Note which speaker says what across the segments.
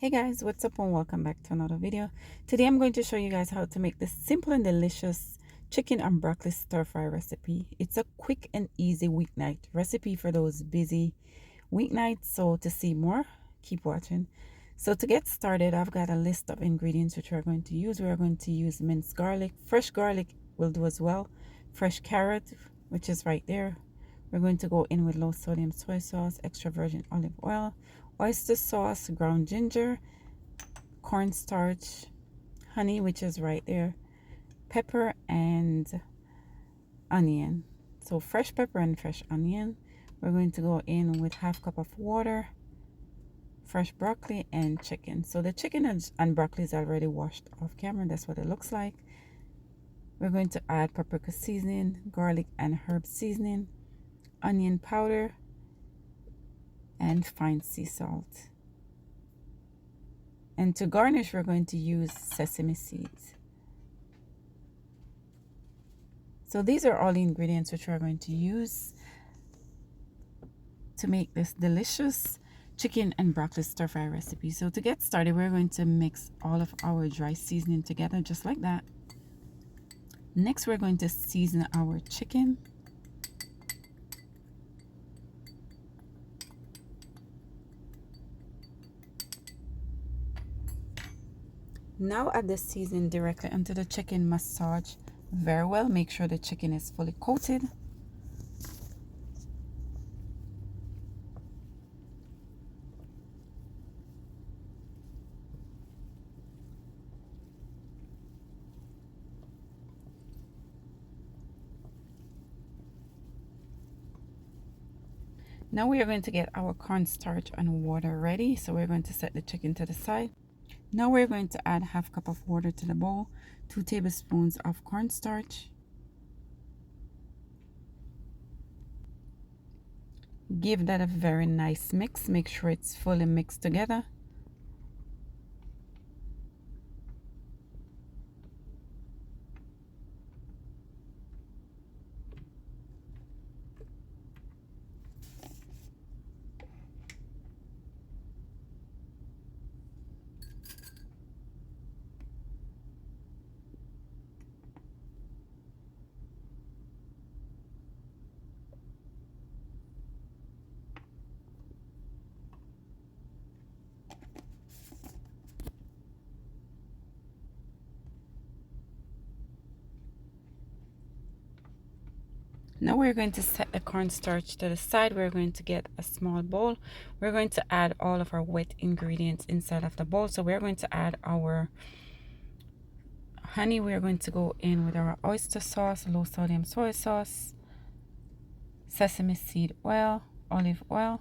Speaker 1: Hey guys, what's up and welcome back to another video. Today I'm going to show you guys how to make this simple and delicious chicken and broccoli stir fry recipe. It's a quick and easy weeknight recipe for those busy weeknights. So to see more, keep watching. So to get started, I've got a list of ingredients which we're going to use. We're going to use minced garlic. Fresh garlic will do as well. Fresh carrot, which is right there. We're going to go in with low sodium soy sauce, extra virgin olive oil, oyster sauce, ground ginger, cornstarch, honey, which is right there, pepper, and onion. So fresh pepper and fresh onion. We're going to go in with half cup of water, fresh broccoli, and chicken. So the chicken and broccoli is already washed off camera. That's what it looks like. We're going to add paprika seasoning, garlic and herb seasoning, onion powder, and fine sea salt. And to garnish, we're going to use sesame seeds. So these are all the ingredients which we're going to use to make this delicious chicken and broccoli stir fry recipe. So to get started, we're going to mix all of our dry seasoning together just like that. Next, we're going to season our chicken. Now add the seasoning directly onto the chicken. Massage very well. Make sure the chicken is fully coated. Now we are going to get our cornstarch and water ready. So we're going to set the chicken to the side. Now we're going to add half cup of water to the bowl, 2 tablespoons of cornstarch. Give that a very nice mix. Make sure it's fully mixed together. Now we're going to set the cornstarch to the side. We're going to get a small bowl. We're going to add all of our wet ingredients inside of the bowl. So we're going to add our honey. We're going to go in with our oyster sauce, low sodium soy sauce, sesame seed oil, olive oil,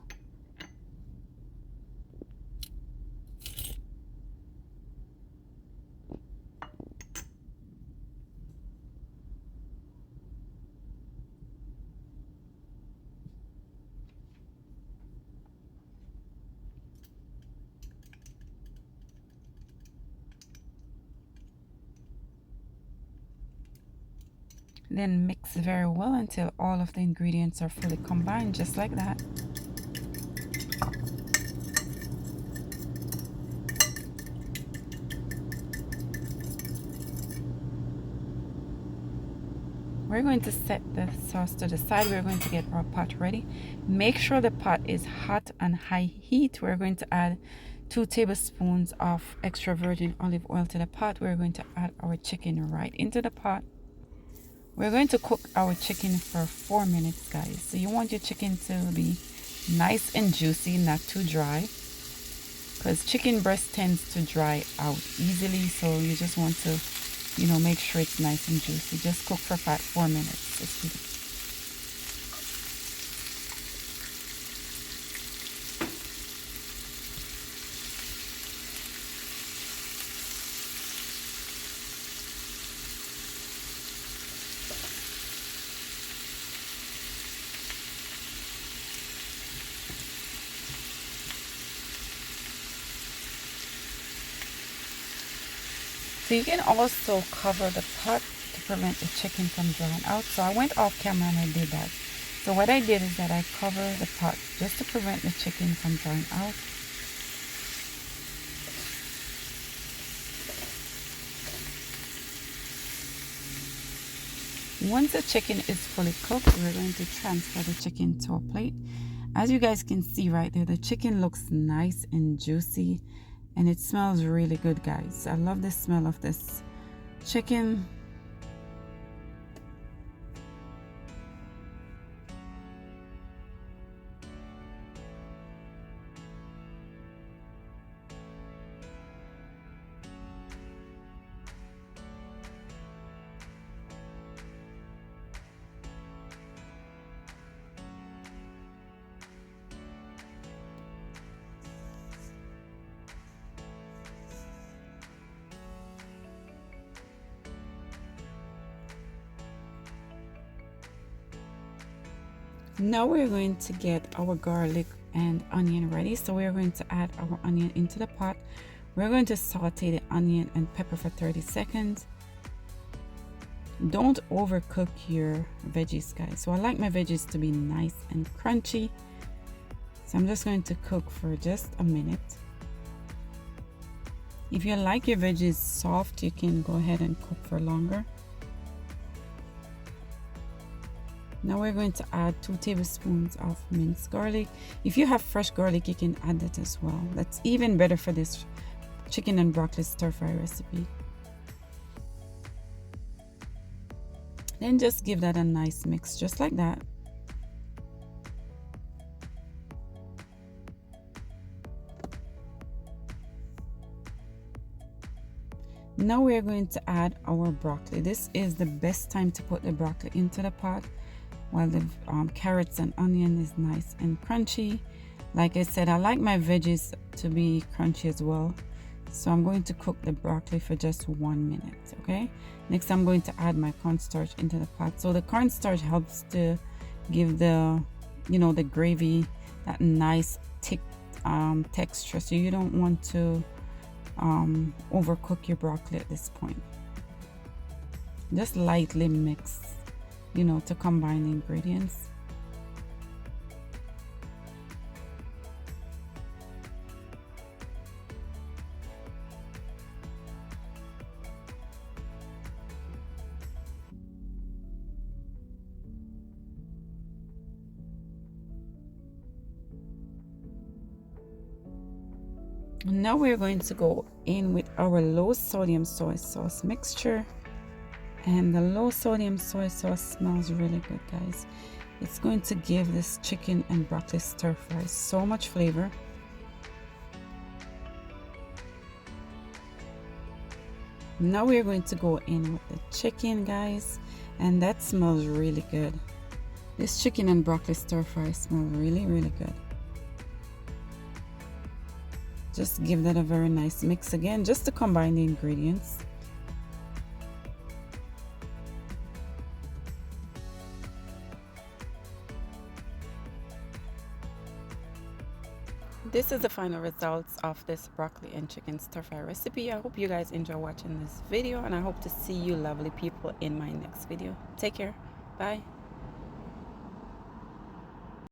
Speaker 1: then mix very well until all of the ingredients are fully combined, just like that. We're going to set the sauce to the side. We're going to get our pot ready. Make sure the pot is hot and high heat. We're going to add 2 tablespoons of extra virgin olive oil to the pot. We're going to add our chicken right into the pot. We're going to cook our chicken for 4 minutes, guys. So you want your chicken to be nice and juicy, not too dry, because chicken breast tends to dry out easily. So you just want to, make sure it's nice and juicy. Just cook for about 4 minutes. So you can also cover the pot to prevent the chicken from drying out. So I went off camera and I did that. So what I did is that I covered the pot just to prevent the chicken from drying out. Once the chicken is fully cooked, we're going to transfer the chicken to a plate. As you guys can see right there, the chicken looks nice and juicy and it smells really good, guys. I love the smell of this chicken. Now we're going to get our garlic and onion ready. So we're going to add our onion into the pot. We're going to saute the onion and pepper for 30 seconds. Don't overcook your veggies, guys. So I like my veggies to be nice and crunchy. So I'm just going to cook for just a minute. If you like your veggies soft, you can go ahead and cook for longer. Now we're going to add 2 tablespoons of minced garlic. If you have fresh garlic, you can add that as well. That's even better for this chicken and broccoli stir fry recipe. Then just give that a nice mix, just like that. Now we're going to add our broccoli. This is the best time to put the broccoli into the pot while the carrots and onion is nice and crunchy. Like I said, I like my veggies to be crunchy as well. So I'm going to cook the broccoli for just 1 minute, okay? Next, I'm going to add my cornstarch into the pot. So the cornstarch helps to give the, the gravy that nice thick texture. So you don't want to overcook your broccoli at this point. Just lightly mix, to combine the ingredients. Now we're going to go in with our low sodium soy sauce mixture. And the low sodium soy sauce smells really good, guys. It's going to give this chicken and broccoli stir fry so much flavor. Now we're going to go in with the chicken, guys, and that smells really good. This chicken and broccoli stir fry smells really, really good. Just give that a very nice mix again, just to combine the ingredients. This is the final results of this broccoli and chicken stir fry recipe. I hope you guys enjoy watching this video, and I hope to see you lovely people in my next video. Take care. Bye.